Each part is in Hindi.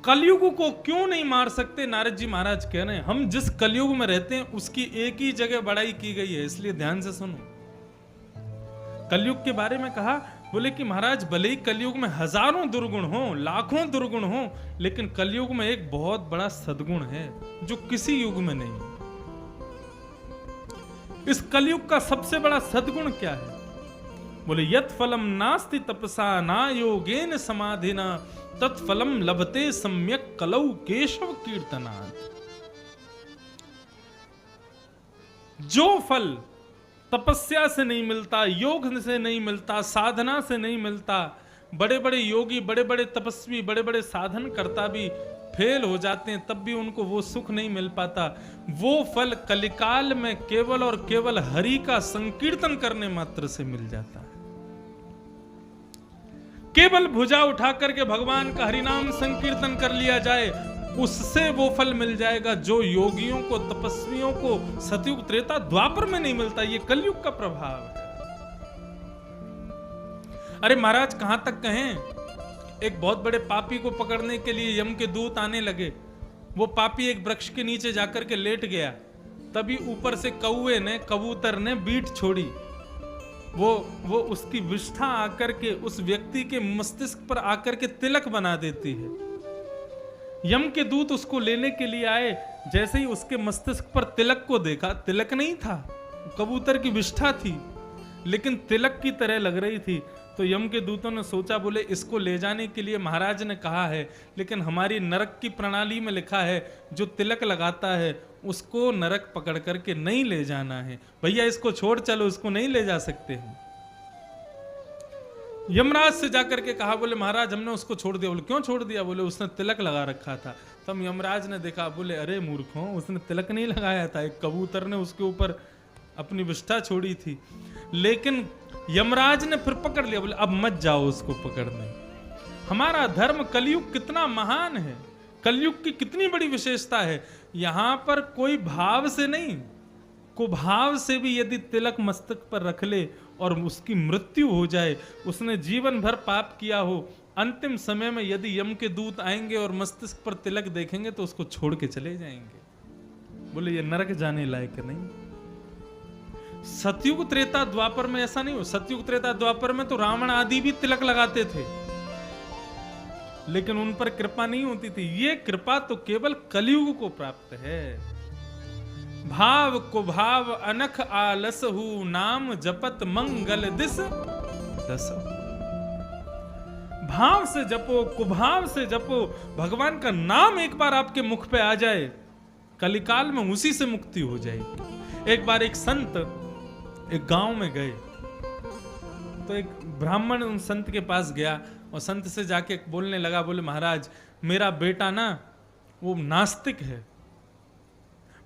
कलयुग को क्यों नहीं मार सकते? नारद जी महाराज कह रहे हैं हम जिस कलयुग में रहते हैं उसकी एक ही जगह बड़ाई की गई है, इसलिए ध्यान से सुनो। कलयुग के बारे में कहा, बोले कि महाराज भले ही कलयुग में हजारों दुर्गुण हो, लाखों दुर्गुण हो, लेकिन कलयुग में एक बहुत बड़ा सद्गुण है जो किसी युग में नहीं है। इस कलयुग का सबसे बड़ा सद्गुण क्या है? बोले यत् फलम नास्ति तपसा ना योगेन समाधिना तत्फलम लभते सम्यक कलौ केशव कीर्तनात्। जो फल तपस्या से नहीं मिलता, योग से नहीं मिलता, साधना से नहीं मिलता, बड़े बड़े योगी, बड़े बड़े तपस्वी, बड़े बड़े साधन करता भी फेल हो जाते हैं, तब भी उनको वो सुख नहीं मिल पाता। वो फल कलिकाल में केवल और केवल हरि का संकीर्तन करने मात्र से मिल जाता है। केवल भुजा उठा करके भगवान का हरिनाम संकीर्तन कर लिया जाए, उससे वो फल मिल जाएगा जो योगियों को, तपस्वियों को सतयुग त्रेता द्वापर में नहीं मिलता। ये कलयुग का प्रभाव है। अरे महाराज कहां तक कहें, एक बहुत बड़े पापी को पकड़ने के लिए यम के दूत आने लगे। वो पापी एक वृक्ष के नीचे जाकर के लेट गया, तभी ऊपर से कौवे ने, कबूतर ने बीट छोड़ी। वो उसकी विष्ठा आकर के उस व्यक्ति के मस्तिष्क पर आकर के तिलक बना देती है। यम के दूत उसको लेने के लिए आए, जैसे ही उसके मस्तिष्क पर तिलक को देखा, तिलक नहीं था, कबूतर की विष्ठा थी, लेकिन तिलक की तरह लग रही थी। तो यम के दूतों ने सोचा, बोले इसको ले जाने के लिए महाराज ने कहा है, लेकिन हमारी नरक की प्रणाली में लिखा है जो तिलक लगाता है उसको नरक पकड़ करके नहीं ले जाना है। भैया इसको छोड़ चलो, इसको नहीं ले जा सकते हैं। यमराज से जाकर के कहा, बोले महाराज हमने उसको छोड़ दिया। बोले क्यों छोड़ दिया? बोले उसने तिलक लगा रखा था। तब यमराज ने देखा, बोले अरे मूर्खों, उसने तिलक नहीं लगाया था, एक कबूतर ने उसके ऊपर अपनी विष्ठा छोड़ी थी। लेकिन यमराज ने फिर पकड़ लिया, बोले अब मत जाओ उसको पकड़ने। हमारा धर्म कलयुग कितना महान है, कलयुग की कितनी बड़ी विशेषता है। यहां पर कोई भाव से नहीं, कुभाव से भी यदि तिलक मस्तक पर रख ले और उसकी मृत्यु हो जाए, उसने जीवन भर पाप किया हो, अंतिम समय में यदि यम के दूत आएंगे और मस्तिष्क पर तिलक देखेंगे तो उसको छोड़ के चले जाएंगे। बोले ये नरक जाने लायक नहीं। सतयुग त्रेता द्वापर में ऐसा नहीं हो। सतयुग त्रेता द्वापर में तो रावण आदि भी तिलक लगाते थे, लेकिन उन पर कृपा नहीं होती थी। ये कृपा तो केवल कलयुग को प्राप्त है। भाव को भाव अनख आलसहु नाम जपत मंगल दिस दस। भाव से जपो, कुभाव से जपो, भगवान का नाम एक बार आपके मुख पे आ जाए, कलिकाल में उसी से मुक्ति हो जाएगी। एक बार एक संत एक गांव में गए, तो एक ब्राह्मण उन संत के पास गया और संत से जाके बोलने लगा, बोले महाराज मेरा बेटा ना वो नास्तिक है,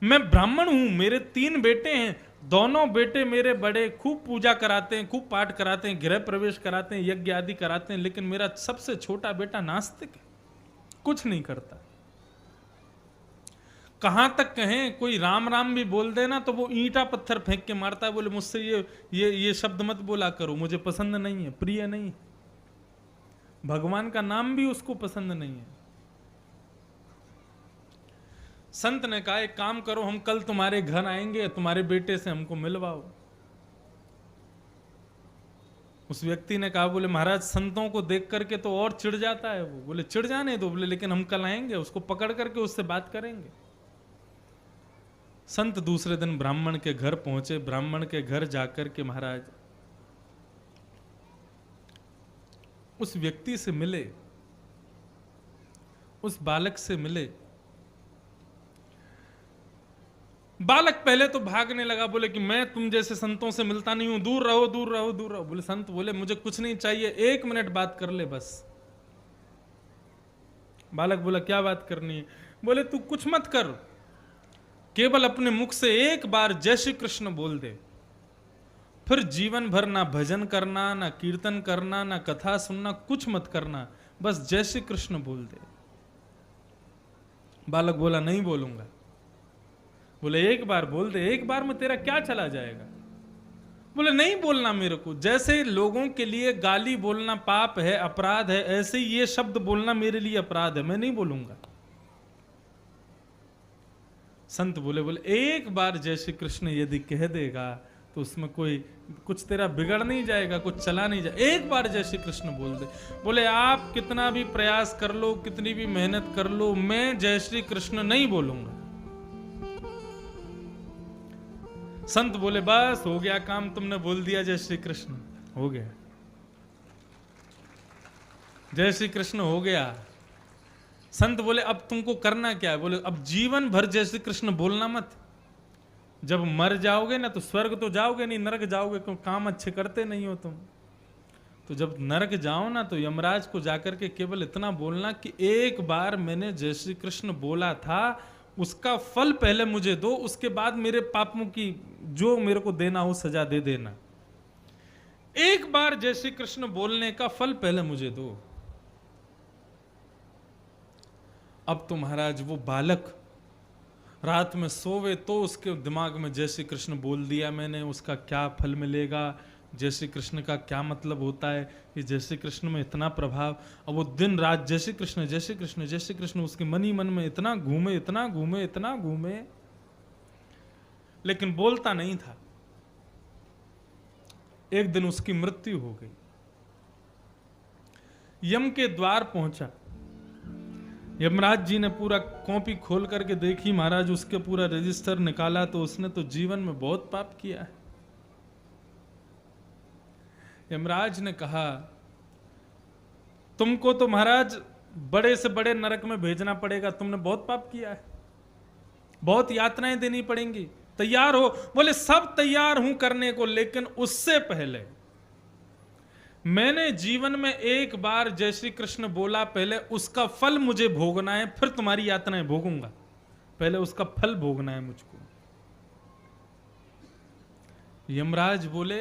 मैं ब्राह्मण हूं, मेरे 3 बेटे हैं, दोनों बेटे मेरे बड़े खूब पूजा कराते हैं, खूब पाठ कराते हैं, गृह प्रवेश कराते हैं, यज्ञ आदि कराते हैं, लेकिन मेरा सबसे छोटा बेटा नास्तिक है, कुछ नहीं करता। कहां तक कहें, कोई राम राम भी बोल देना तो वो ईंटा पत्थर फेंक के मारता है। बोले मुझसे ये शब्द मत बोला करो, मुझे पसंद नहीं है, प्रिय नहीं है। भगवान का नाम भी उसको पसंद नहीं है। संत ने कहा एक काम करो, हम कल तुम्हारे घर आएंगे, तुम्हारे बेटे से हमको मिलवाओ। उस व्यक्ति ने कहा, बोले महाराज संतों को देख करके तो और चिढ़ जाता है वो। बोले चिढ़ जाने दो, बोले लेकिन हम कल आएंगे, उसको पकड़ करके उससे बात करेंगे। संत दूसरे दिन ब्राह्मण के घर पहुंचे। ब्राह्मण के घर जाकर के महाराज उस व्यक्ति से मिले, उस बालक से मिले। बालक पहले तो भागने लगा, बोले कि मैं तुम जैसे संतों से मिलता नहीं हूं, दूर रहो दूर रहो दूर रहो। बोले संत बोले मुझे कुछ नहीं चाहिए, 1 मिनट बात कर ले बस। बालक बोला क्या बात करनी है? बोले तू कुछ मत कर, केवल अपने मुख से एक बार जय श्री कृष्ण बोल दे, फिर जीवन भर ना भजन करना, ना कीर्तन करना, ना कथा सुनना, कुछ मत करना, बस जय श्री कृष्ण बोल दे। बालक बोला नहीं बोलूंगा। बोले एक बार बोल दे, एक बार में तेरा क्या चला जाएगा? बोले नहीं बोलना मेरे को। जैसे लोगों के लिए गाली बोलना पाप है, अपराध है, ऐसे ही ये शब्द बोलना मेरे लिए अपराध है, मैं नहीं बोलूंगा। संत बोले एक बार जय श्री कृष्ण यदि कह देगा तो उसमें कोई कुछ तेरा बिगड़ नहीं जाएगा, कुछ चला नहीं जाएगा, एक बार जय श्री कृष्ण बोल दे। बोले आप कितना भी प्रयास कर लो, कितनी भी मेहनत कर लो, मैं जय श्री कृष्ण नहीं बोलूंगा। संत बोले बस हो गया काम, तुमने बोल दिया जय श्री कृष्ण, हो गया, जय श्री कृष्ण हो गया। संत बोले अब तुमको करना क्या है? बोले अब जीवन भर जय श्री कृष्ण बोलना मत। जब मर जाओगे ना तो स्वर्ग तो जाओगे नहीं, नरक जाओगे, क्यों काम अच्छे करते नहीं हो तुम। तो जब नरक जाओ ना तो यमराज को जाकर के केवल इतना बोलना कि एक बार मैंने जय श्री कृष्ण बोला था, उसका फल पहले मुझे दो, उसके बाद मेरे पापों की जो मेरे को देना हो सजा दे देना। एक बार जय श्री कृष्ण बोलने का फल पहले मुझे दो। अब तो महाराज वो बालक रात में सोवे तो उसके दिमाग में जय श्री कृष्ण बोल दिया मैंने, उसका क्या फल मिलेगा, जय श्री कृष्ण का क्या मतलब होता है, कि जय श्री कृष्ण में इतना प्रभाव। अब वो दिन रात जय श्री कृष्ण जय श्री कृष्ण जय श्री कृष्ण उसके मन ही मन में इतना घूमे इतना घूमे इतना घूमे, लेकिन बोलता नहीं था। एक दिन उसकी मृत्यु हो गई। यम के द्वार पहुंचा, यमराज जी ने पूरा कॉपी खोल करके देखी महाराज, उसके पूरा रजिस्टर निकाला तो उसने तो जीवन में बहुत पाप किया है। यमराज ने कहा तुमको तो महाराज बड़े से बड़े नरक में भेजना पड़ेगा, तुमने बहुत पाप किया है, बहुत यातनाएं देनी पड़ेंगी, तैयार हो? बोले सब तैयार हूं करने को, लेकिन उससे पहले मैंने जीवन में एक बार जय श्री कृष्ण बोला, पहले उसका फल मुझे भोगना है, फिर तुम्हारी यातनाएं भोगूंगा, पहले उसका फल भोगना है मुझको। यमराज बोले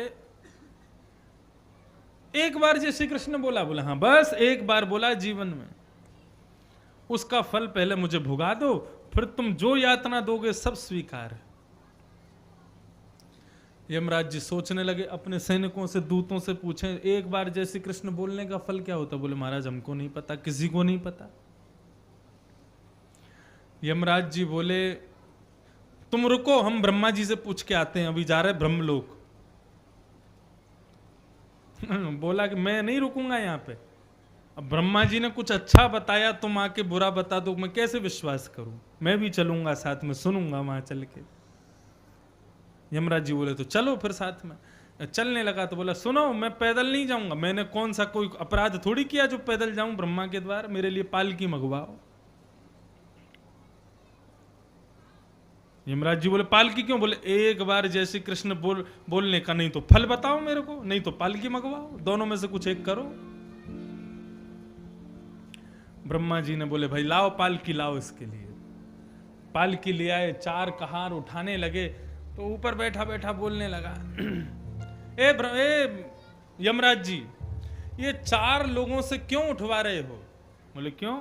एक बार जय श्री कृष्ण बोला? बोला हाँ बस एक बार बोला जीवन में, उसका फल पहले मुझे भुगा दो, फिर तुम जो यातना दोगे सब स्वीकार है। यमराज जी सोचने लगे, अपने सैनिकों से दूतों से पूछें एक बार जय श्री कृष्ण बोलने का फल क्या होता? बोले महाराज हमको नहीं पता, किसी को नहीं पता। यमराज जी बोले तुम रुको, हम ब्रह्मा जी से पूछ के आते हैं, अभी जा रहे ब्रह्मलोक। बोला कि मैं नहीं रुकूंगा यहाँ पे, अब ब्रह्मा जी ने कुछ अच्छा बताया, तुम आके बुरा बता दो, मैं कैसे विश्वास करूं? मैं भी चलूंगा साथ में, सुनूंगा वहां चल के। यमराज जी बोले तो चलो फिर साथ में। चलने लगा तो बोला सुनो मैं पैदल नहीं जाऊंगा, मैंने कौन सा कोई अपराध थोड़ी किया जो पैदल जाऊं ब्रह्मा के द्वार, मेरे लिए पालकी मंगवाओ। यमराज जी बोले पालकी क्यों? बोले एक बार जय श्री कृष्ण बोलने का, नहीं तो फल बताओ मेरे को, नहीं तो पालकी मंगवाओ, दोनों में से कुछ एक करो। ब्रह्मा जी ने बोले भाई लाओ पालकी लाओ इसके लिए। पालकी ले आए, चार कहार उठाने लगे तो ऊपर बैठा बैठा बोलने लगा ए यमराज जी, ये चार लोगों से क्यों उठवा रहे हो? बोले क्यों?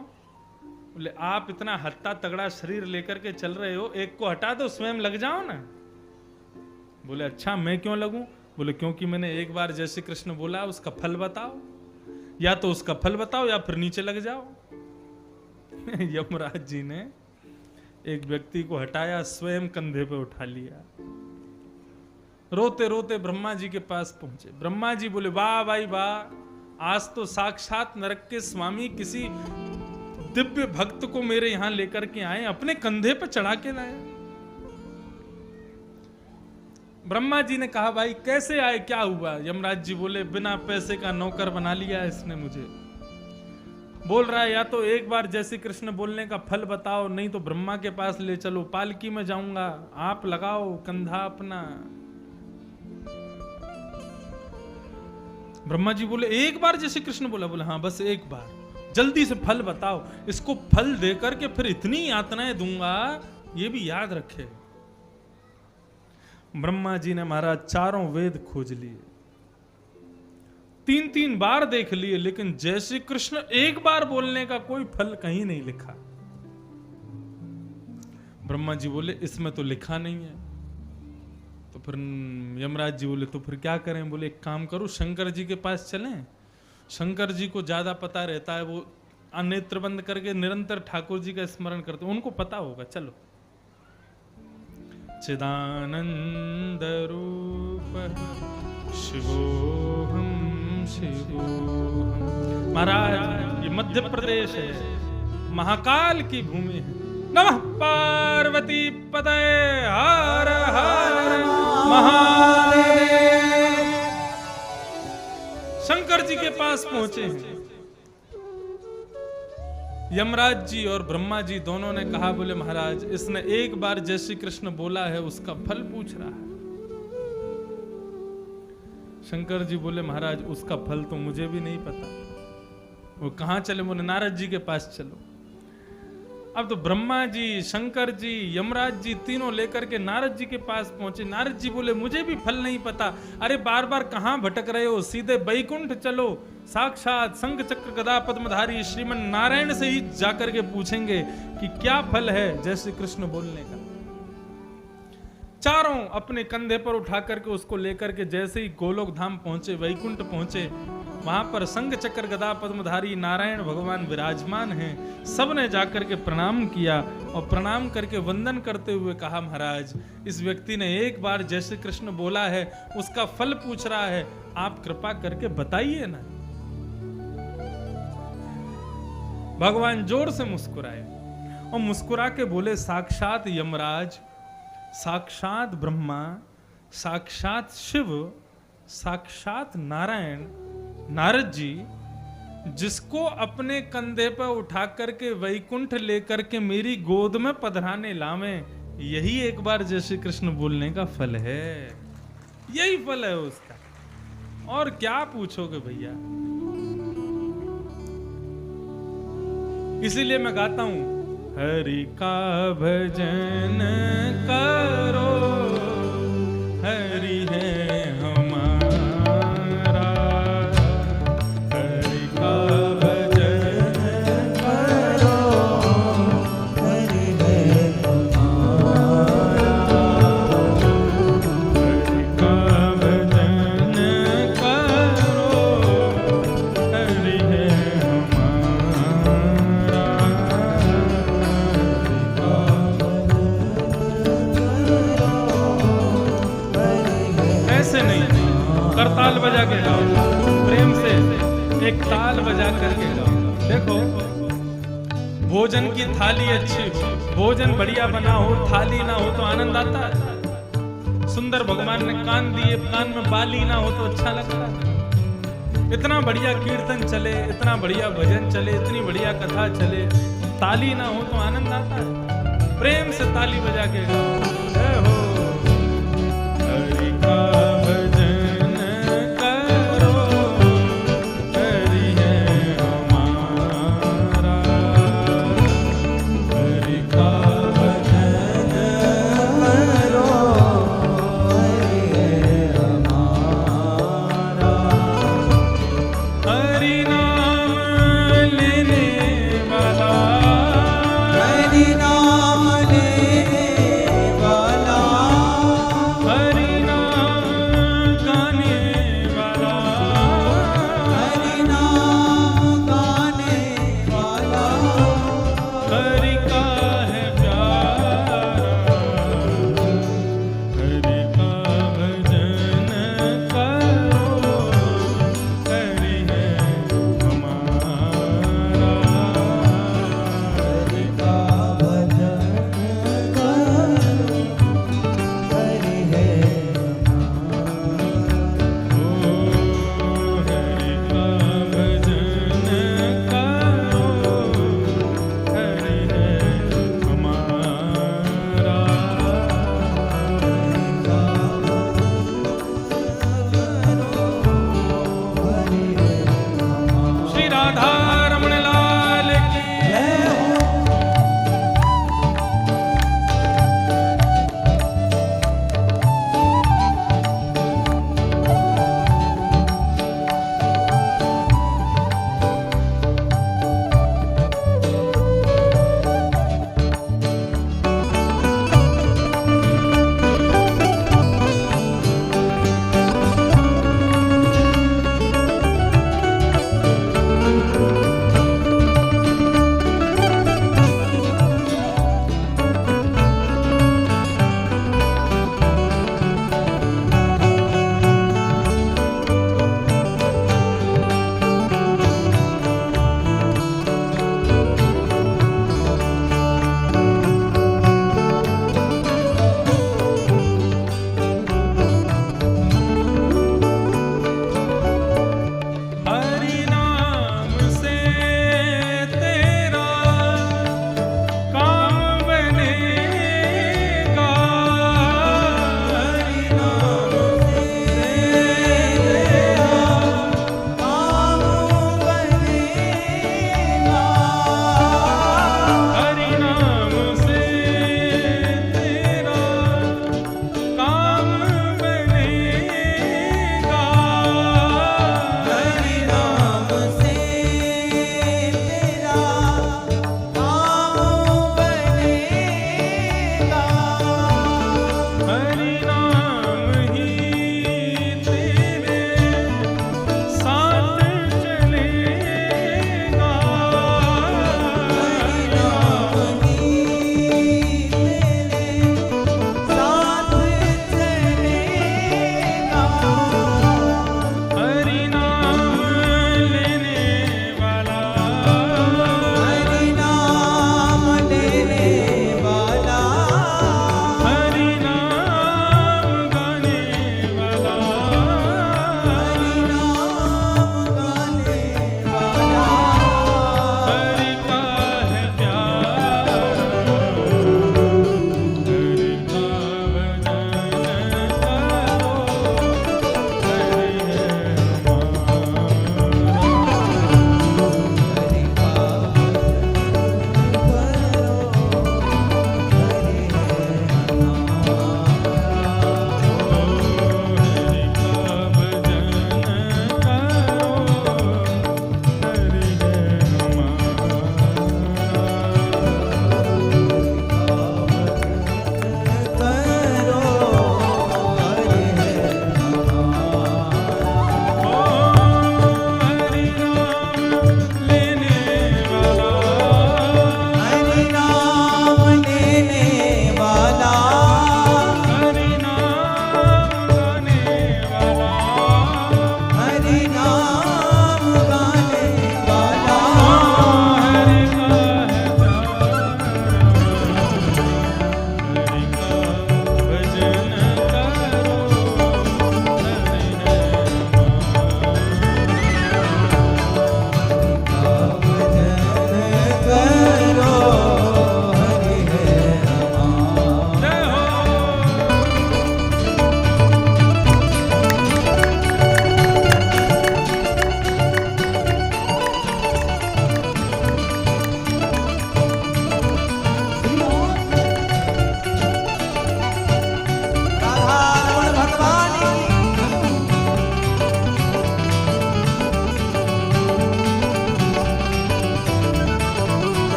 बोले आप इतना हत्ता तगड़ा शरीर लेकर के चल रहे हो, एक को हटा दो स्वयं लग जाओ ना। बोले अच्छा मैं क्यों लगूं? बोले क्योंकि मैंने एक बार जय श्री कृष्ण बोला, उसका फल बताओ, या तो उसका फल बताओ या फिर नीचे लग जाओ। यमराज जी ने एक व्यक्ति को हटाया, स्वयं कंधे पे उठा लिया, रोते रोते ब्रह्मा जी के पास पहुंचे। ब्रह्मा जी बोले वाह भाई वाह, आज तो साक्षात नरक के स्वामी किसी दिव्य भक्त को मेरे यहां लेकर के आए, अपने कंधे पे चढ़ा के लाए। ब्रह्मा जी ने कहा भाई कैसे आए, क्या हुआ? यमराज जी बोले बिना पैसे का नौकर बना लिया इसने मुझे, बोल रहा है या तो एक बार जय श्री कृष्ण बोलने का फल बताओ, नहीं तो ब्रह्मा के पास ले चलो, पालकी में जाऊंगा, आप लगाओ कंधा अपना। ब्रह्मा जी बोले एक बार जय श्री कृष्ण बोला? बोला हाँ बस एक बार, जल्दी से फल बताओ, इसको फल देकर के फिर इतनी यातनाएं दूंगा, ये भी याद रखे। ब्रह्मा जी ने महाराज चारों वेद खोज लिए, 3-3 बार देख लिए, लेकिन जय श्री कृष्ण एक बार बोलने का कोई फल कहीं नहीं लिखा। ब्रह्मा जी बोले इसमें तो लिखा नहीं है। तो फिर यमराज जी बोले तो फिर क्या करें? बोले एक काम करो, शंकर जी के पास चलें, शंकर जी को ज्यादा पता रहता है, वो नेत्र बंद करके निरंतर ठाकुर जी का स्मरण करते, उनको पता होगा, चलो। चिदानंद रूप शिवोहम शिवोहम। महाराज ये मध्य प्रदेश है, महाकाल की भूमि है। नमः पार्वती पतये हर हर महादेव। शंकर जी के पास पहुंचे हैं। यमराज जी और ब्रह्मा जी दोनों ने कहा, बोले महाराज इसने एक बार जय श्री कृष्ण बोला है, उसका फल पूछ रहा है। शंकर जी बोले महाराज उसका फल तो मुझे भी नहीं पता। वो कहां चले? बोले नारद जी के पास चलो। अब तो ब्रह्मा जी, शंकर जी, यमराज जी तीनों लेकर के नारद जी के पास पहुंचे। नारद जी बोले मुझे भी फल नहीं पता। अरे बार बार कहां भटक रहे हो? सीधे वैकुंठ चलो, साक्षात शंख चक्र गदा पद्मधारी श्रीमन नारायण से ही जाकर के पूछेंगे कि क्या फल है जय श्री कृष्ण बोलने का। चारों अपने कंधे पर उठा करके उसको लेकर के जैसे ही गोलोक धाम पहुंचे, वैकुंठ पहुंचे, वहां पर शंख चक्र गदा पद्मधारी नारायण भगवान विराजमान हैं। सबने जाकर के प्रणाम किया और प्रणाम करके वंदन करते हुए कहा महाराज इस व्यक्ति ने एक बार जय श्री कृष्ण बोला है, उसका फल पूछ रहा है, आप कृपा करके बताइए ना। भगवान जोर से मुस्कुराए और मुस्कुरा के बोले साक्षात यमराज, साक्षात ब्रह्मा, साक्षात शिव, साक्षात नारायण, नारद जी जिसको अपने कंधे पर उठा करके वैकुंठ लेकर के मेरी गोद में पधराने लावे, यही एक बार जय श्री कृष्ण बोलने का फल है। यही फल है उसका, और क्या पूछोगे भैया। इसीलिए मैं गाता हूं हरि का भजन करो, हरि है हमारा, हरि का भजन करो, हरि है हमारा, हरि का भजन करो, हरि है करताल बजा के गाओ, प्रेम से एक ताल बजा करके गाओ। देखो भोजन की थाली अच्छी हो, भोजन बढ़िया बना हो, थाली ना हो तो आनंद आता है। सुंदर भगवान ने कान दिए, कान में बाली ना हो तो अच्छा लगता है। इतना बढ़िया कीर्तन चले, इतना बढ़िया भजन चले, इतनी बढ़िया कथा चले, ताली ना हो तो आनंद आता है। प्रेम से ताली बजा के गाओ। जय हो हरि का हरि नाम लेने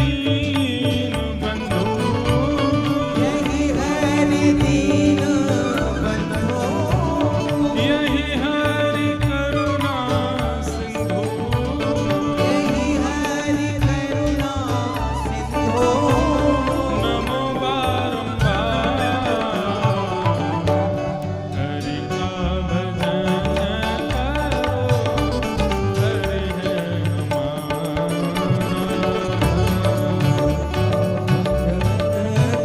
दीन बंधु, यही हरि दीन बंधु, यही हरि करुणा सिंधु, यही हरि करुणा सिंधु। नमो बारंबार हरि का भजन करो, हरि है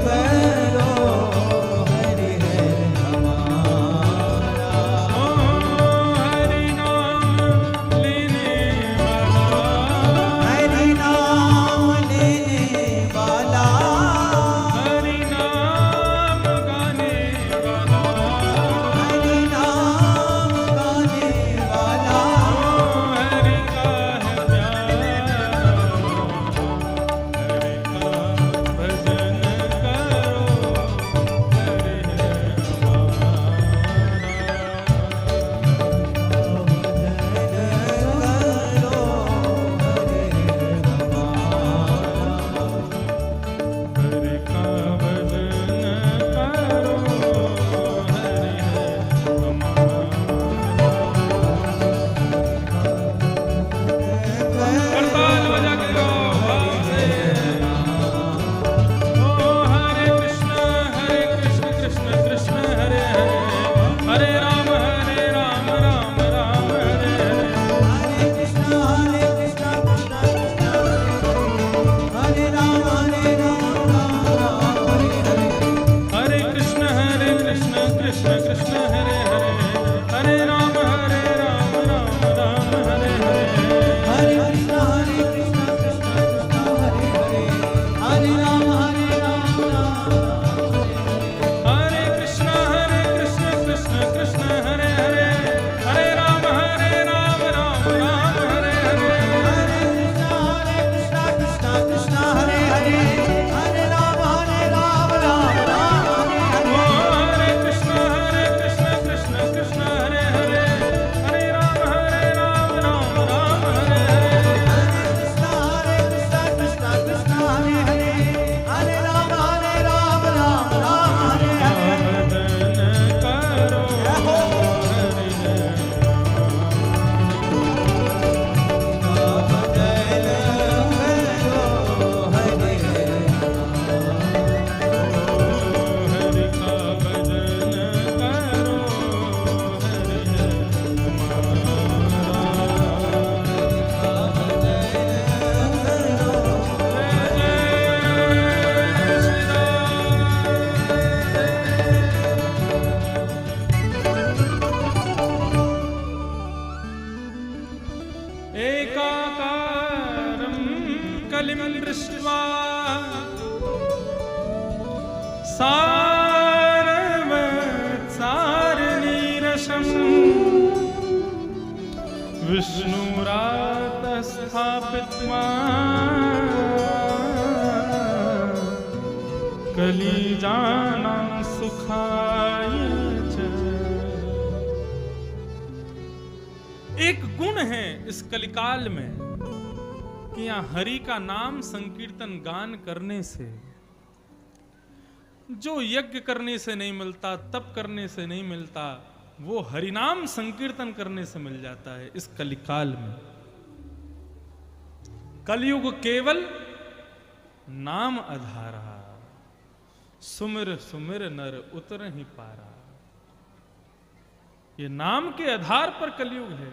करो हरि है हमारा। ओ हरि नाम लेने वाला, हरि नाम लेने वाला, हरि नाम गाने वाला, हरि नाम गाने वाला। हरि का है प्यार, हरि का भजन करो, हरि है हरि का भजन करो, हरि है करताल बजा के गाओ भाव से। ओ हरे कृष्ण कृष्ण कृष्ण हरे हरे, हरे राम राम राम हरे हरे। हरे कृष्ण कृष्ण कृष्ण हरे राम राम राम हरे हरे। हरे कृष्ण कृष्ण कृष्ण हरे हरे, हरे राम राम राम हरे हरे। हरे कृष्ण कृष्ण कृष्ण हरे हरे, हरे राम राम राम हरे हरे। हरे कृष्ण कृष्ण कृष्ण हरे हरे, हरे राम राम राम हरे हरे। हरे कृष्ण कृष्ण कृष्ण हरे हरे, हरे राम राम राम हरे ओ हरे। हरे कृष्ण कृष्ण कृष्ण हरे हरे, हरे राम राम राम हरे हरे। कृष्ण कृष्ण कृष्ण हरे हरे, हरे राम राम राम हरे हरे। भजन करो, हरि है हरि का भजन करो, हरि है एकाकारं कलिं दृष्ट्वा सारवत्सारनीरसम् विष्णुरातः स्थापित्वा कलिजानां सुखाय च। एक गुण है इस कलिकाल में कि यहाँ हरि का नाम संकीर्तन गान करने से, जो यज्ञ करने से नहीं मिलता, तप करने से नहीं मिलता, वो हरिनाम संकीर्तन करने से मिल जाता है इस कलिकाल में। कलयुग केवल नाम आधारा, सुमिर सुमिर नर उतर ही पारा। ये नाम के आधार पर कलयुग है।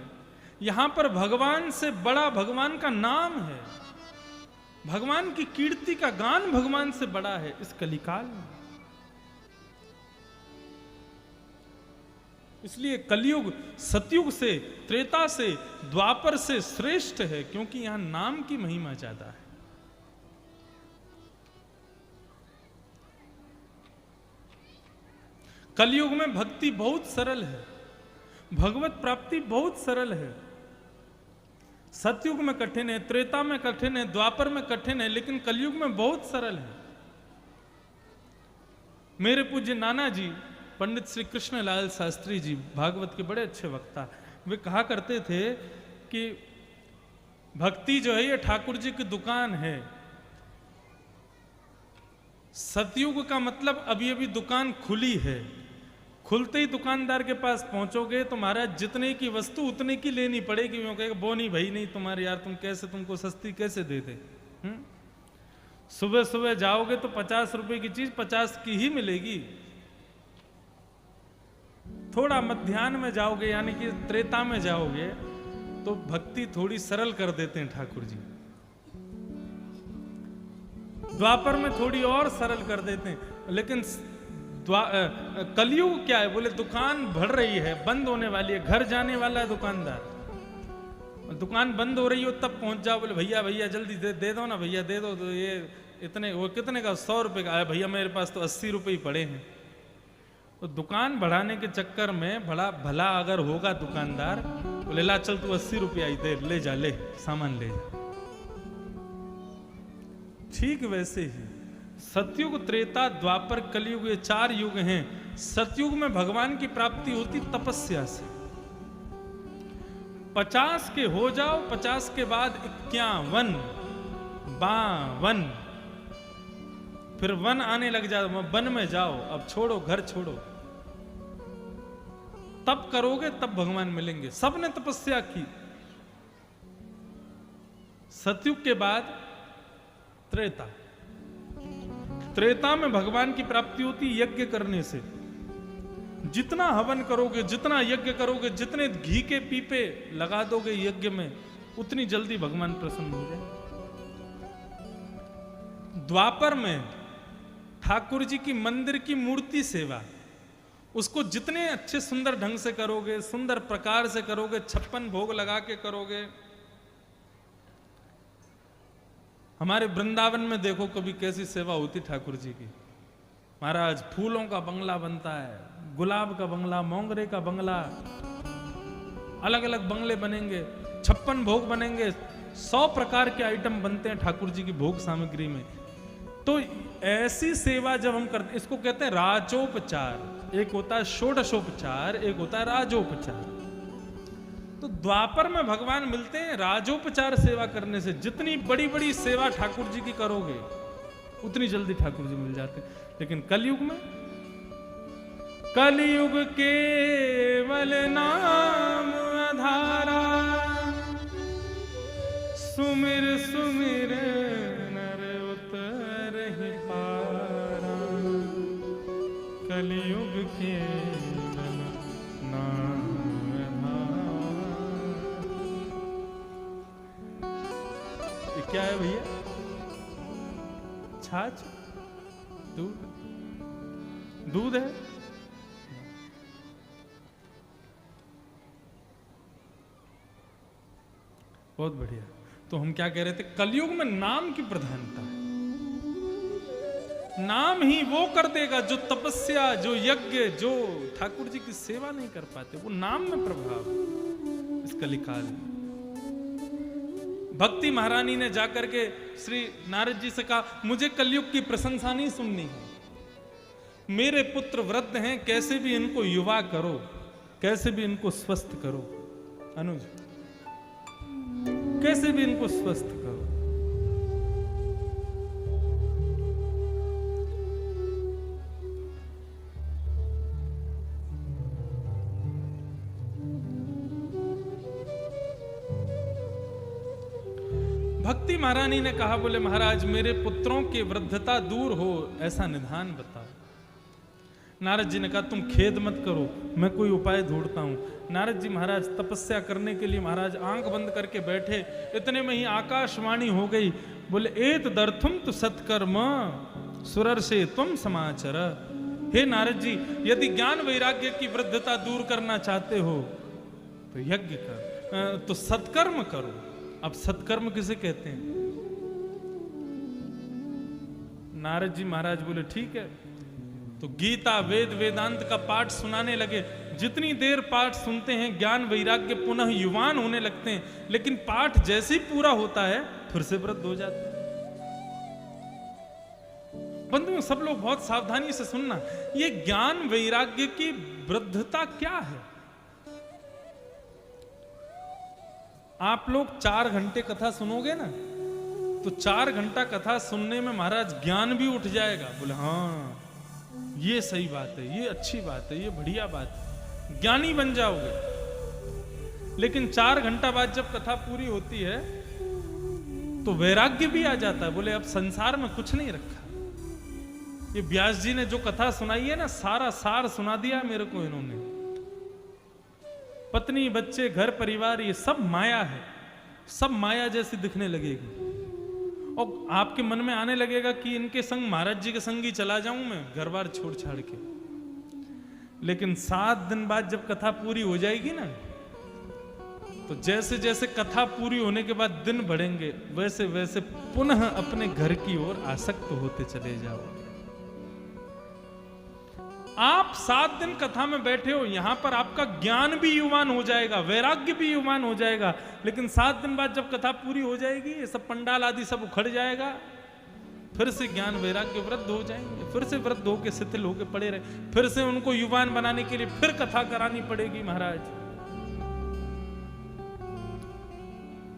यहां पर भगवान से बड़ा भगवान का नाम है, भगवान की कीर्ति का गान भगवान से बड़ा है इस कलिकाल में। इसलिए कलयुग सतयुग से, त्रेता से, द्वापर से श्रेष्ठ है, क्योंकि यहां नाम की महिमा ज्यादा है। कलयुग में भक्ति बहुत सरल है, भगवत प्राप्ति बहुत सरल है। सतयुग में कठिन है, त्रेता में कठिन है, द्वापर में कठिन है, लेकिन कलयुग में बहुत सरल है। मेरे पूज्य नाना जी पंडित श्री कृष्णलाल शास्त्री जी, भागवत के बड़े अच्छे वक्ता, वे कहा करते थे कि भक्ति जो है ये ठाकुर जी की दुकान है, सतयुग का मतलब अभी अभी दुकान खुली है, खुलते ही दुकानदार के पास पहुंचोगे तो महाराज जितने की वस्तु उतने की लेनी पड़ेगी। वो कहेगा वो नहीं भाई नहीं, तुम्हारे यार तुम कैसे, तुमको सस्ती कैसे दे दे। सुबह सुबह जाओगे तो 50 रुपए की चीज 50 की ही मिलेगी। थोड़ा मध्याह्न में जाओगे यानी कि त्रेता में जाओगे तो भक्ति थोड़ी सरल कर देते हैं ठाकुर जी, द्वापर में थोड़ी और सरल कर देते हैं। लेकिन कलयुग क्या है, बोले दुकान बढ़ रही है, बंद होने वाली है, घर जाने वाला है दुकानदार, दुकान बंद हो रही हो तब पहुंच जाओ, बोले भैया भैया जल्दी दे दो ना भैया दे दो, तो ये इतने, वो कितने का, 100 रुपए का है भैया, मेरे पास तो 80 रुपए ही पड़े हैं। तो दुकान बढ़ाने के चक्कर में बड़ा भला अगर होगा दुकानदार, बोले ला चल तू 80 रुपया ही दे, ले जा, ले सामान ले जा। ठीक वैसे ही सतयुग, त्रेता, द्वापर, कलयुग, ये 4 युग हैं। सतयुग में भगवान की प्राप्ति होती तपस्या से। 50 के हो जाओ, 50 के बाद 51, 52, फिर वन आने लग जाओ, वन में जाओ, अब छोड़ो घर छोड़ो, तब करोगे तब भगवान मिलेंगे। सबने तपस्या की। सतयुग के बाद त्रेता, त्रेता में भगवान की प्राप्ति होती यज्ञ करने से। जितना हवन करोगे, जितना यज्ञ करोगे, जितने घी के पीपे लगा दोगे यज्ञ में, उतनी जल्दी भगवान प्रसन्न हो जाए। द्वापर में ठाकुर जी की मंदिर की मूर्ति सेवा, उसको जितने अच्छे सुंदर ढंग से करोगे, सुंदर प्रकार से करोगे, 56 भोग लगा के करोगे। हमारे वृंदावन में देखो कभी कैसी सेवा होती ठाकुर जी की। महाराज फूलों का बंगला बनता है, गुलाब का बंगला, मोंगरे का बंगला, अलग अलग बंगले बनेंगे, 56 भोग बनेंगे, 100 प्रकार के आइटम बनते हैं ठाकुर जी की भोग सामग्री में। तो ऐसी सेवा जब हम करते, इसको कहते हैं राजोपचार। एक होता है षोडशोपचार, एक होता है राजोपचार। तो द्वापर में भगवान मिलते हैं राजोपचार सेवा करने से। जितनी बड़ी बड़ी सेवा ठाकुर जी की करोगे उतनी जल्दी ठाकुर जी मिल जाते हैं। लेकिन कलयुग में, कलयुग केवल नाम आधारा, सुमिर सुमिर नर उतरहि पारा। कलयुग केवल नाम क्या है भैया? छाछ, दूध, दूध है। बहुत बढ़िया। तो हम क्या कह रहे थे, कलयुग में नाम की प्रधानता है। नाम ही वो कर देगा जो तपस्या, जो यज्ञ, जो ठाकुर जी की सेवा नहीं कर पाते, वो नाम में प्रभाव इस कलिकाल में। भक्ति महारानी ने जाकर के श्री नारद जी से कहा, मुझे कलयुग की प्रशंसा नहीं सुननी है, मेरे पुत्र वृद्ध हैं, कैसे भी इनको युवा करो, कैसे भी इनको स्वस्थ करो। अनुज, कैसे भी इनको स्वस्थ करो। भक्ति महारानी ने कहा, बोले महाराज मेरे पुत्रों की वृद्धता दूर हो, ऐसा निधान बताओ। नारद जी ने कहा, तुम खेद मत करो, मैं कोई उपाय ढूंढता हूं। नारद जी महाराज तपस्या करने के लिए महाराज आंख बंद करके बैठे, इतने में ही आकाशवाणी हो गई। बोले, एत दर्थुम तु सत्कर्म सुरर से तुम समाचर। हे नारद जी, यदि ज्ञान वैराग्य की वृद्धता दूर करना चाहते हो तो यज्ञ कर, तो सत्कर्म करो। अब सत्कर्म किसे कहते हैं? नारद जी महाराज बोले, ठीक है। तो गीता, वेद, वेदांत का पाठ सुनाने लगे। जितनी देर पाठ सुनते हैं ज्ञान वैराग्य पुनः युवान होने लगते हैं, लेकिन पाठ जैसे ही पूरा होता है फिर से वृद्ध हो जाते हैं। बंधुओं, सब लोग बहुत सावधानी से सुनना, ये ज्ञान वैराग्य की वृद्धता क्या है? आप लोग 4 घंटे कथा सुनोगे ना, तो 4 घंटा कथा सुनने में महाराज ज्ञान भी उठ जाएगा। बोले हाँ ये सही बात है, ये अच्छी बात है, ये बढ़िया बात है, ज्ञानी बन जाओगे। लेकिन 4 घंटा बाद जब कथा पूरी होती है तो वैराग्य भी आ जाता है। बोले अब संसार में कुछ नहीं रखा। ये व्यास जी ने जो कथा सुनाई है ना, सारा सार सुना दिया मेरे को इन्होंने। पत्नी, बच्चे, घर परिवार, ये सब माया है, सब माया जैसी दिखने लगेगी। और आपके मन में आने लगेगा कि इनके संग, महाराज जी के संग ही चला जाऊं मैं, घर बार छोड़ छाड़ के। लेकिन 7 दिन बाद जब कथा पूरी हो जाएगी ना, तो जैसे जैसे कथा पूरी होने के बाद दिन बढ़ेंगे, वैसे वैसे पुनः अपने घर की ओर आसक्त होते चले जाओ। आप 7 दिन कथा में बैठे हो, यहां पर आपका ज्ञान भी युवान हो जाएगा, वैराग्य भी युवान हो जाएगा। लेकिन 7 दिन बाद जब कथा पूरी हो जाएगी, ये सब पंडाल आदि सब उखड़ जाएगा, फिर से ज्ञान वैराग्य वृद्ध हो जाएंगे, फिर से वृद्ध होके शिथिल होके पड़े रहे, फिर से उनको युवान बनाने के लिए फिर कथा करानी पड़ेगी। महाराज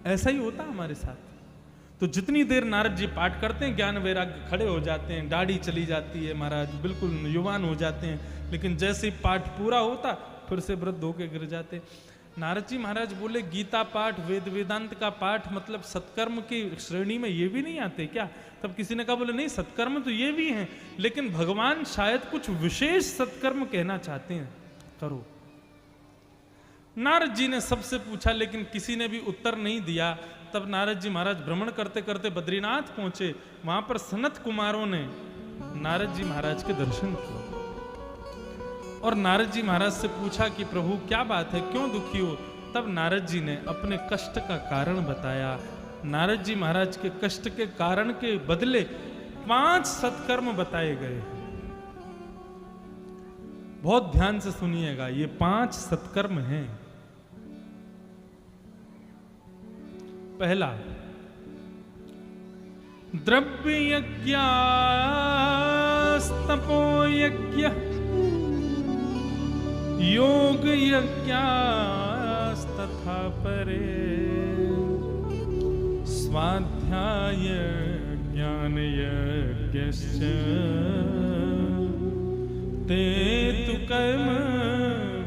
ऐसा ही होता हमारे साथ। तो जितनी देर नारद जी पाठ करते हैं, ज्ञान वैराग्य खड़े हो जाते हैं, दाढ़ी चली जाती है, महाराज बिल्कुल युवान हो जाते हैं। लेकिन जैसे ही पाठ पूरा होता, फिर से वृद्ध होके गिर जाते। नारद जी महाराज बोले गीता पाठ, वेद वेदांत का पाठ मतलब सत्कर्म की श्रेणी में ये भी नहीं आते क्या? तब किसी ने कहा, बोले नहीं, सत्कर्म तो ये भी हैं, लेकिन भगवान शायद कुछ विशेष सत्कर्म कहना चाहते हैं, करो। नारद जी ने सबसे पूछा, लेकिन किसी ने भी उत्तर नहीं दिया। तब नारद जी महाराज भ्रमण करते करते बद्रीनाथ पहुंचे। वहां पर सनत कुमारों ने नारद जी महाराज के दर्शन किए और नारद जी महाराज से पूछा कि प्रभु क्या बात है, क्यों दुखी हो? तब नारद जी ने अपने कष्ट का कारण बताया। नारद जी महाराज के कष्ट के कारण के बदले 5 सत्कर्म बताए गए हैं। बहुत ध्यान से सुनिएगा, ये 5 सत्कर्म हैं। पहला, द्रव्य यज्ञ, तपो यज्ञ, योग यज्ञ तथा परे, स्वाध्याय ज्ञान यज्ञश्च ते तु कर्म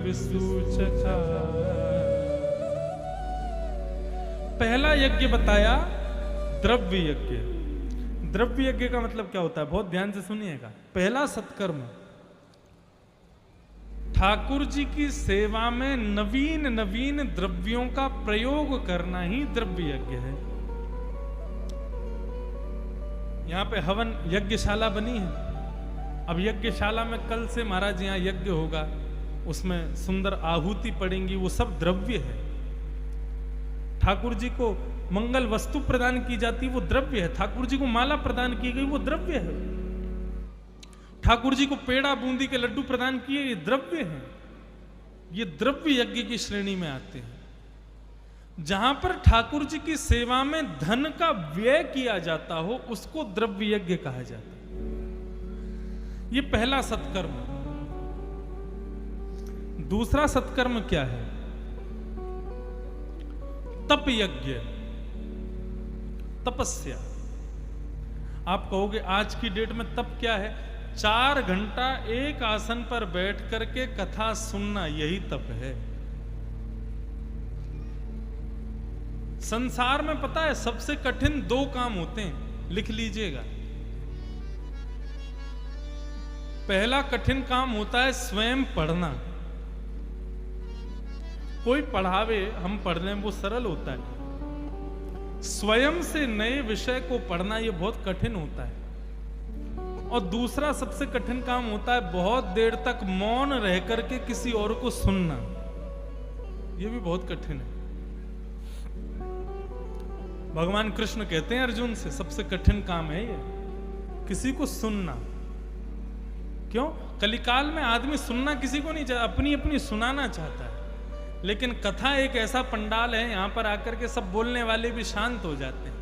विसूचका। पहला यज्ञ बताया द्रव्य यज्ञ। द्रव्य यज्ञ का मतलब क्या होता है? बहुत ध्यान से सुनिएगा। पहला सत्कर्म, ठाकुर जी की सेवा में नवीन नवीन द्रव्यों का प्रयोग करना ही द्रव्य यज्ञ है। यहां पे हवन यज्ञशाला बनी है। अब यज्ञशाला में कल से महाराज यहां यज्ञ होगा, उसमें सुंदर आहुति पड़ेंगी, वो सब द्रव्य है। ठाकुर जी को मंगल वस्तु प्रदान की जाती, वो द्रव्य है। ठाकुर जी को माला प्रदान की गई, वो द्रव्य है। ठाकुर जी को पेड़ा बूंदी के लड्डू प्रदान किए, ये द्रव्य है। ये द्रव्य यज्ञ की श्रेणी में आते हैं। जहां पर ठाकुर जी की सेवा में धन का व्यय किया जाता हो, उसको द्रव्य यज्ञ कहा जाता है। ये पहला सत्कर्म। दूसरा सत्कर्म क्या है? तप यज्ञ, तपस्या। आप कहोगे आज की डेट में तप क्या है? 4 घंटा एक आसन पर बैठ करके कथा सुनना, यही तप है। संसार में पता है सबसे कठिन 2 काम होते हैं, लिख लीजिएगा। पहला कठिन काम होता है स्वयं पढ़ना। कोई पढ़ावे, हम पढ़ लें, वो सरल होता है। स्वयं से नए विषय को पढ़ना, ये बहुत कठिन होता है। और दूसरा सबसे कठिन काम होता है बहुत देर तक मौन रह करके किसी और को सुनना। ये भी बहुत कठिन है। भगवान कृष्ण कहते हैं अर्जुन से, सबसे कठिन काम है ये, किसी को सुनना। क्यों? कलिकाल में आदमी सुनना किसी को नहीं चाहता, अपनी अपनी सुनाना चाहता है। लेकिन कथा एक ऐसा पंडाल है, यहां पर आकर के सब बोलने वाले भी शांत हो जाते हैं,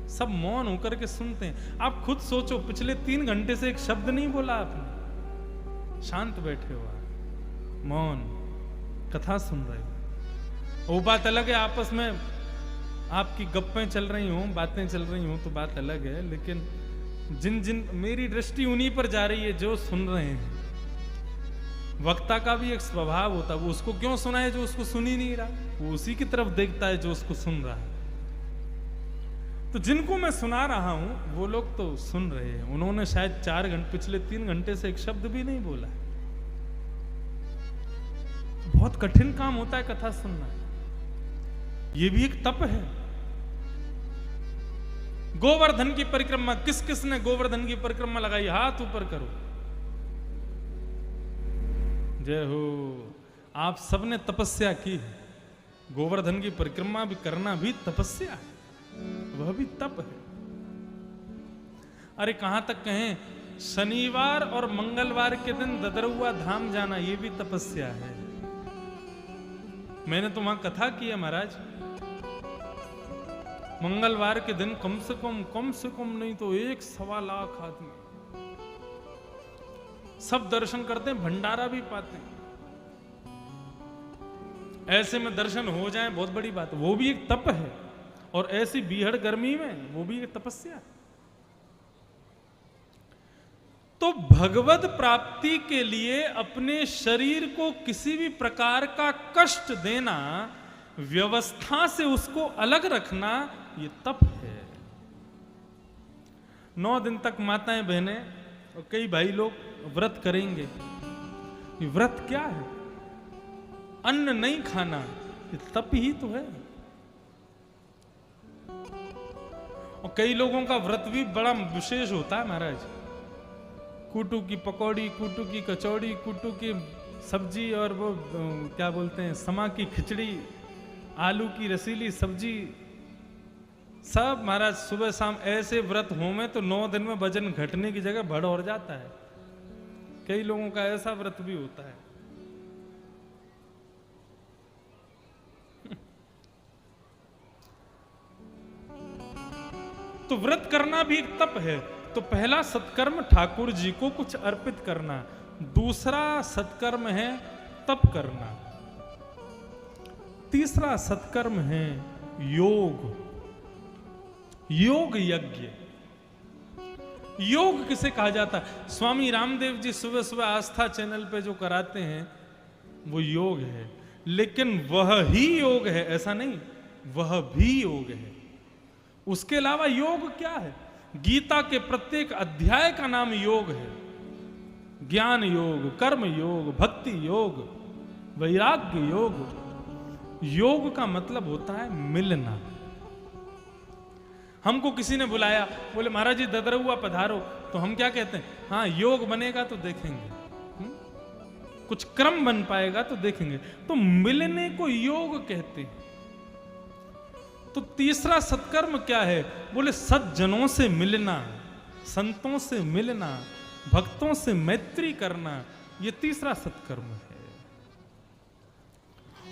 सब मौन होकर के सुनते हैं। आप खुद सोचो, पिछले 3 घंटे से एक शब्द नहीं बोला आपने, शांत बैठे हो, मौन, कथा सुन रहे हो। वो बात अलग है आपस में आपकी गप्पें चल रही हों, बातें चल रही हों तो बात अलग है, लेकिन जिन जिन मेरी दृष्टि उन्हीं पर जा रही है जो सुन रहे हैं। वक्ता का भी एक स्वभाव होता है, वो उसको क्यों सुनाए जो उसको सुन ही नहीं रहा, वो उसी की तरफ देखता है जो उसको सुन रहा है। तो जिनको मैं सुना रहा हूं वो लोग तो सुन रहे हैं, उन्होंने शायद पिछले 3 घंटे से एक शब्द भी नहीं बोला है। तो बहुत कठिन काम होता है कथा सुनना, ये भी एक तप है। गोवर्धन की परिक्रमा, किस किस ने गोवर्धन की परिक्रमा लगाई, हाथ ऊपर करो। जय हो। आप सबने तपस्या की है, गोवर्धन की परिक्रमा भी करना भी तपस्या है, वह भी तप है। अरे कहां तक कहें, शनिवार और मंगलवार के दिन ददरुआ धाम जाना, यह भी तपस्या है। मैंने तो वहां कथा की है महाराज, मंगलवार के दिन कम से कम नहीं तो 1-1.25 लाख आदमी सब दर्शन करते हैं, भंडारा भी पाते हैं। ऐसे में दर्शन हो जाए बहुत बड़ी बात है, वो भी एक तप है। और ऐसी बीहड़ गर्मी में वो भी एक तपस्या है। तो भगवत प्राप्ति के लिए अपने शरीर को किसी भी प्रकार का कष्ट देना, व्यवस्था से उसको अलग रखना, ये तप है। 9 दिन तक माताएं बहनें और कई भाई लोग व्रत करेंगे। ये व्रत क्या है? अन्न नहीं खाना, ये तप ही तो है। और कई लोगों का व्रत भी बड़ा विशेष होता है महाराज, कूटू की पकौड़ी, कूटू की कचौड़ी, कूटू की सब्जी, और वो क्या बोलते हैं, समा की खिचड़ी, आलू की रसीली सब्जी, सब महाराज सुबह शाम ऐसे व्रत हो में तो 9 दिन में वजन घटने की जगह बढ़ और जाता है। कई लोगों का ऐसा व्रत भी होता है। तो व्रत करना भी एक तप है। तो पहला सत्कर्म ठाकुर जी को कुछ अर्पित करना, दूसरा सत्कर्म है तप करना, तीसरा सत्कर्म है योग, योग यज्ञ। योग किसे कहा जाता है? स्वामी रामदेव जी सुबह सुबह आस्था चैनल पे जो कराते हैं वो योग है, लेकिन वह ही योग है ऐसा नहीं, वह भी योग है। उसके अलावा योग क्या है? गीता के प्रत्येक अध्याय का नाम योग है। ज्ञान योग, कर्म योग, भक्ति योग, वैराग्य योग। योग का मतलब होता है मिलना। हमको किसी ने बुलाया, बोले महाराज जी ददरुआ पधारो, तो हम क्या कहते हैं? हाँ योग बनेगा तो देखेंगे, कुछ क्रम बन पाएगा तो देखेंगे। तो मिलने को योग कहते हैं। तो तीसरा सत्कर्म क्या है? बोले सज्जनों से मिलना, संतों से मिलना, भक्तों से मैत्री करना, यह तीसरा सत्कर्म है।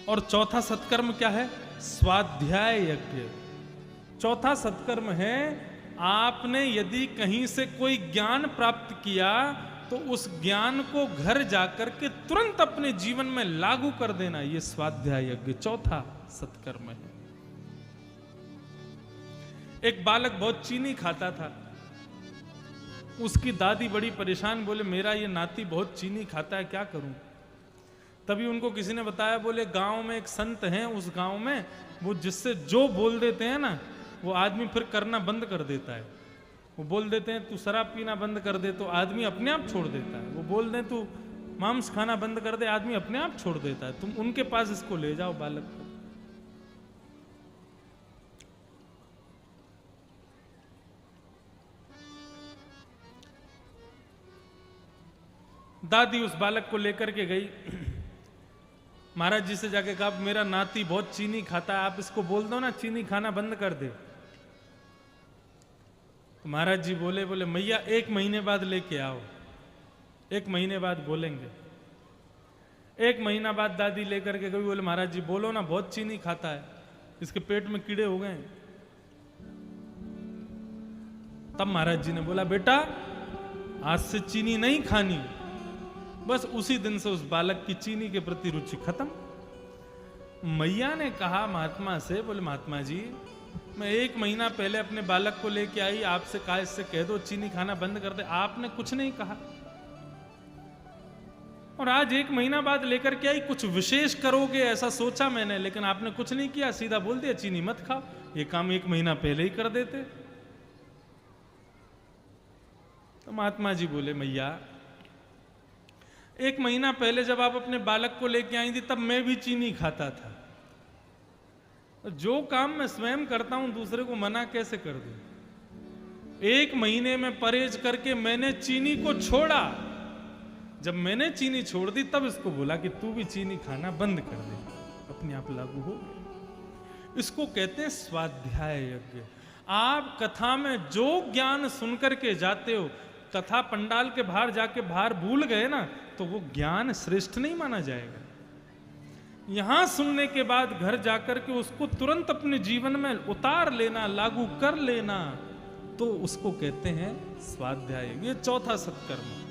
और चौथा सत्कर्म क्या है? स्वाध्याय यज्ञ। चौथा सत्कर्म है, आपने यदि कहीं से कोई ज्ञान प्राप्त किया तो उस ज्ञान को घर जाकर के तुरंत अपने जीवन में लागू कर देना, यह स्वाध्याय यज्ञ चौथा सत्कर्म है। एक बालक बहुत चीनी खाता था, उसकी दादी बड़ी परेशान, बोले मेरा ये नाती बहुत चीनी खाता है, क्या करूं? तभी उनको किसी ने बताया, बोले गांव में एक संत हैं, उस गांव में वो जिससे जो बोल देते हैं ना, वो आदमी फिर करना बंद कर देता है। वो बोल देते हैं तू शराब पीना बंद कर दे, तो आदमी अपने आप छोड़ देता है। वो बोल दें तू मांस खाना बंद कर दे, आदमी अपने आप छोड़ देता है। तुम उनके पास इसको ले जाओ बालक को। दादी उस बालक को लेकर के गई, महाराज जी से जाके कहा मेरा नाती बहुत चीनी खाता है, आप इसको बोल दो ना चीनी खाना बंद कर दे। तो महाराज जी बोले मैया 1 महीने बाद लेके आओ, 1 महीने बाद बोलेंगे। 1 महीना बाद दादी लेकर के गई, बोले महाराज जी बोलो ना, बहुत चीनी खाता है, इसके पेट में कीड़े हो गए। तब महाराज जी ने बोला बेटा आज से चीनी नहीं खानी। बस उसी दिन से उस बालक की चीनी के प्रति रुचि खत्म। मैया ने कहा महात्मा से, बोले महात्मा जी मैं 1 महीना पहले अपने बालक को लेके आई, आपसे कहा इससे कह दो चीनी खाना बंद कर दे, आपने कुछ नहीं कहा। और आज 1 महीना बाद लेकर के आई, कुछ विशेष करोगे ऐसा सोचा मैंने, लेकिन आपने कुछ नहीं किया, सीधा बोल दिया चीनी मत खाओ। ये काम 1 महीना पहले ही कर देते। तो महात्मा जी बोले, मैया 1 महीना पहले जब आप अपने बालक को लेके आई थी तब मैं भी चीनी खाता था। जो काम मैं स्वयं करता हूं दूसरे को मना कैसे कर दूं? 1 महीने में परहेज करके मैंने चीनी को छोड़ा। जब मैंने चीनी छोड़ दी तब इसको बोला कि तू भी चीनी खाना बंद कर दे, अपने आप लागू हो गया। इसको कहते हैं स्वाध्याय यज्ञ। आप कथा में जो ज्ञान सुनकर के जाते हो, कथा पंडाल के बाहर जाके बाहर भूल गए ना, तो वो ज्ञान श्रेष्ठ नहीं माना जाएगा। यहां सुनने के बाद घर जाकर के उसको तुरंत अपने जीवन में उतार लेना, लागू कर लेना, तो उसको कहते हैं स्वाध्याय। ये चौथा सत्कर्म।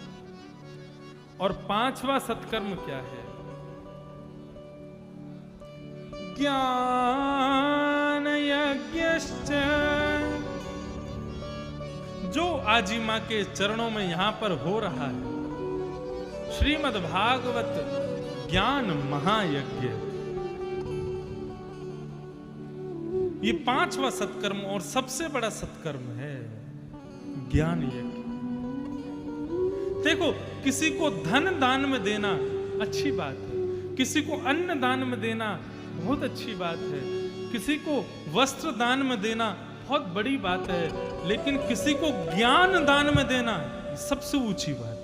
और 5वां सत्कर्म क्या है? ज्ञान यज्ञश्च, जो आजी मां के चरणों में यहां पर हो रहा है, श्रीमद् भागवत ज्ञान महायज्ञ। ये 5वां सत्कर्म और सबसे बड़ा सत्कर्म है ज्ञान यज्ञ। देखो, किसी को धन दान में देना अच्छी बात है, किसी को अन्न दान में देना बहुत अच्छी बात है, किसी को वस्त्र दान में देना बहुत बड़ी बात है, लेकिन किसी को ज्ञान दान में देना सबसे ऊंची बात है।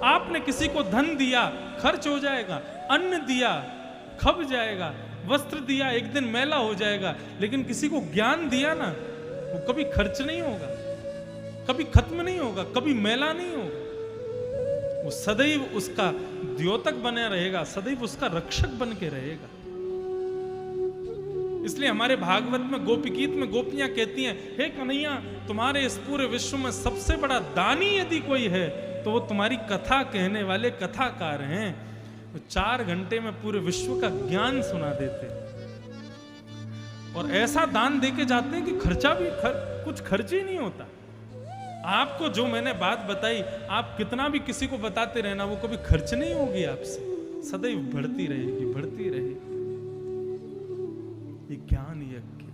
आपने किसी को धन दिया, खर्च हो जाएगा, अन्न दिया, खप जाएगा, वस्त्र दिया, एक दिन मैला हो जाएगा, लेकिन किसी को ज्ञान दिया ना, वो कभी खर्च नहीं होगा, कभी खत्म नहीं होगा, कभी मैला नहीं होगा। वो सदैव उसका द्योतक बना रहेगा, सदैव उसका रक्षक बन के रहेगा। इसलिए हमारे भागवत में गोपी गीत में गोपियां कहती हैं, हे कन्हैया, तुम्हारे इस पूरे विश्व में सबसे बड़ा दानी यदि कोई है तो वो तुम्हारी कथा कहने वाले कथाकार हैं। वो 4 घंटे में पूरे विश्व का ज्ञान सुना देते हैं और ऐसा दान देके जाते हैं कि खर्चा भी कुछ खर्च ही नहीं होता। आपको जो मैंने बात बताई, आप कितना भी किसी को बताते रहना, वो कभी खर्च नहीं होगी आपसे, सदैव बढ़ती रहेगी, बढ़ती रहेगी। ये ज्ञान यज्ञ,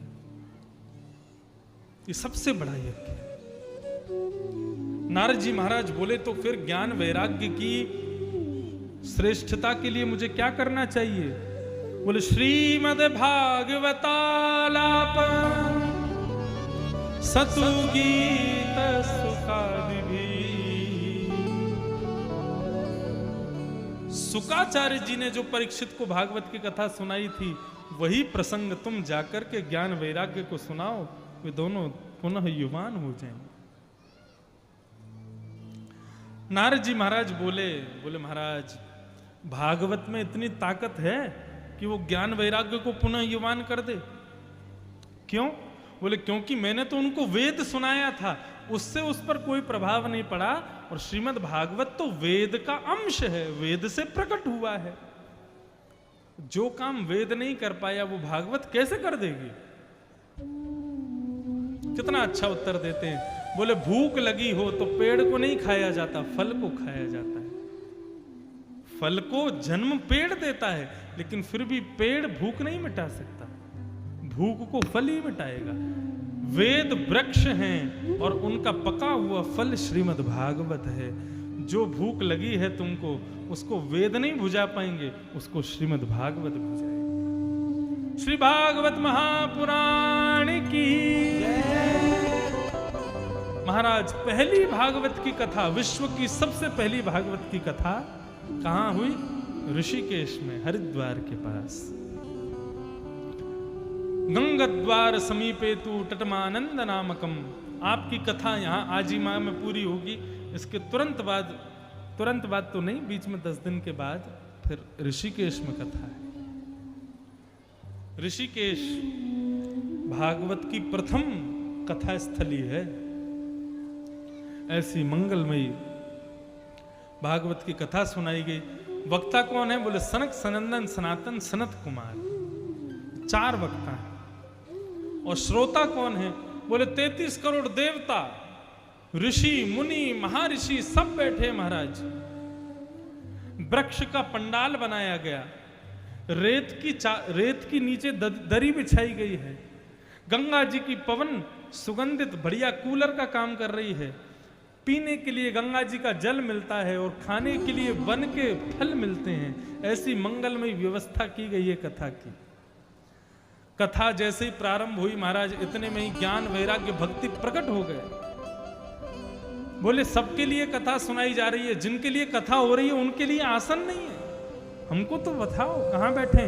ये सबसे बड़ा यज्ञ है। नारद जी महाराज बोले, तो फिर ज्ञान वैराग्य की श्रेष्ठता के लिए मुझे क्या करना चाहिए? बोले, श्रीमद् भागवतालाप सतु गीत सुखादि। शुकाचार्य जी ने जो परीक्षित को भागवत की कथा सुनाई थी, वही प्रसंग तुम जाकर के ज्ञान वैराग्य को सुनाओ, वे दोनों पुनः युवान हो जाएंगे। नारद जी महाराज बोले महाराज, भागवत में इतनी ताकत है कि वो ज्ञान वैराग्य को पुनः युवान कर दे। क्यों? बोले, क्योंकि मैंने तो उनको वेद सुनाया था, उससे उस पर कोई प्रभाव नहीं पड़ा, और श्रीमद् भागवत तो वेद का अंश है, वेद से प्रकट हुआ है। जो काम वेद नहीं कर पाया वो भागवत कैसे कर देगी? कितना अच्छा उत्तर देते हैं। बोले, भूख लगी हो तो पेड़ को नहीं खाया जाता, फल को खाया जाता है। फल को जन्म पेड़ देता है, लेकिन फिर भी पेड़ भूख नहीं मिटा सकता, भूख को फल ही मिटाएगा। वेद वृक्ष हैं और उनका पका हुआ फल श्रीमद् भागवत है। जो भूख लगी है तुमको, उसको वेद नहीं बुझा पाएंगे, उसको श्रीमद् भागवत बुझाएंगे। श्री भागवत महापुराण की महाराज, पहली भागवत की कथा, विश्व की सबसे पहली भागवत की कथा कहां हुई? ऋषिकेश में, हरिद्वार के पास। गंगाद्वार समीपे तु तटमानंद नामकम। आपकी कथा यहाँ आजीमा में पूरी होगी। इसके तुरंत बाद तो नहीं, बीच में 10 दिन के बाद फिर ऋषिकेश में कथा है। ऋषिकेश भागवत की प्रथम कथा स्थली है। ऐसी मंगलमयी भागवत की कथा सुनाई गई। वक्ता कौन है? बोले, सनक सनंदन सनातन सनत कुमार। 4 वक्ता हैं। और श्रोता कौन है? बोले 33 करोड़ देवता, ऋषि, मुनि, महर्षि सब बैठे महाराज। वृक्ष का पंडाल बनाया गया, रेत की नीचे दरी बिछाई गई है। गंगा जी की पवन सुगंधित बढ़िया कूलर का काम कर रही है। पीने के लिए गंगा जी का जल मिलता है और खाने के लिए वन के फल मिलते हैं। ऐसी मंगलमय व्यवस्था की गई है कथा की। कथा जैसे ही प्रारंभ हुई महाराज, इतने में ही ज्ञान वैराग्य भक्ति प्रकट हो गए। बोले सबके लिए कथा सुनाई जा रही है, जिनके लिए कथा हो रही है उनके लिए आसन नहीं है, हमको तो बताओ कहां बैठे।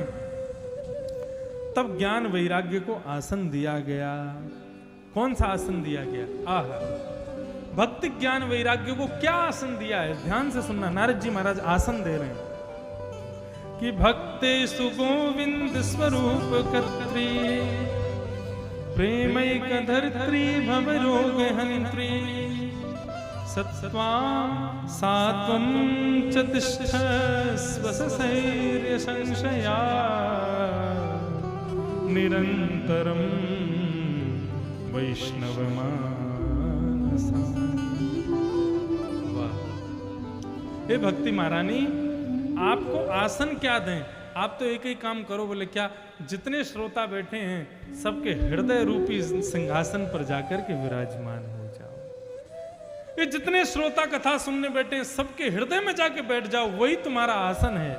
तब ज्ञान वैराग्य को आसन दिया गया। कौन सा आसन दिया गया? आहा, भक्ति ज्ञान वैराग्य को क्या आसन दिया है? ध्यान से सुनना, नारद जी महाराज आसन दे रहे हैं कि भक्ते सुगोविंद स्वरूप कर्त्री, प्रेमैक धर्त्री भव रोग हंत्री, सत्त्वां सात्वं च तिष्ठस्व ससैर्य संशया, निरंतरं वैष्णवमानसा। वाह! हे भक्ति महारानी, आपको आसन क्या दें? आप तो एक ही काम करो। बोले क्या? जितने श्रोता बैठे हैं सबके हृदय रूपी सिंहासन पर जाकर के विराजमान हो जाओ। ये जितने श्रोता कथा सुनने बैठे हैं सबके हृदय में जाके बैठ जाओ, वही तुम्हारा आसन है।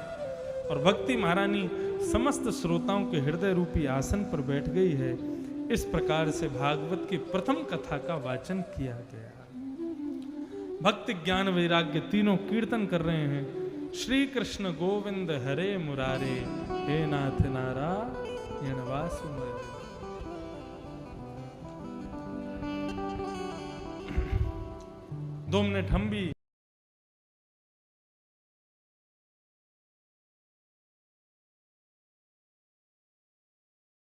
और भक्ति महारानी समस्त श्रोताओं के हृदय रूपी आसन पर बैठ गई है। इस प्रकार से भागवत की प्रथम कथा का वाचन किया गया। भक्ति ज्ञान वैराग्य तीनों कीर्तन कर रहे हैं। श्री कृष्ण गोविंद हरे मुरारे, हे नाथ नारायण वासुदेव। 2 मिनट हम भी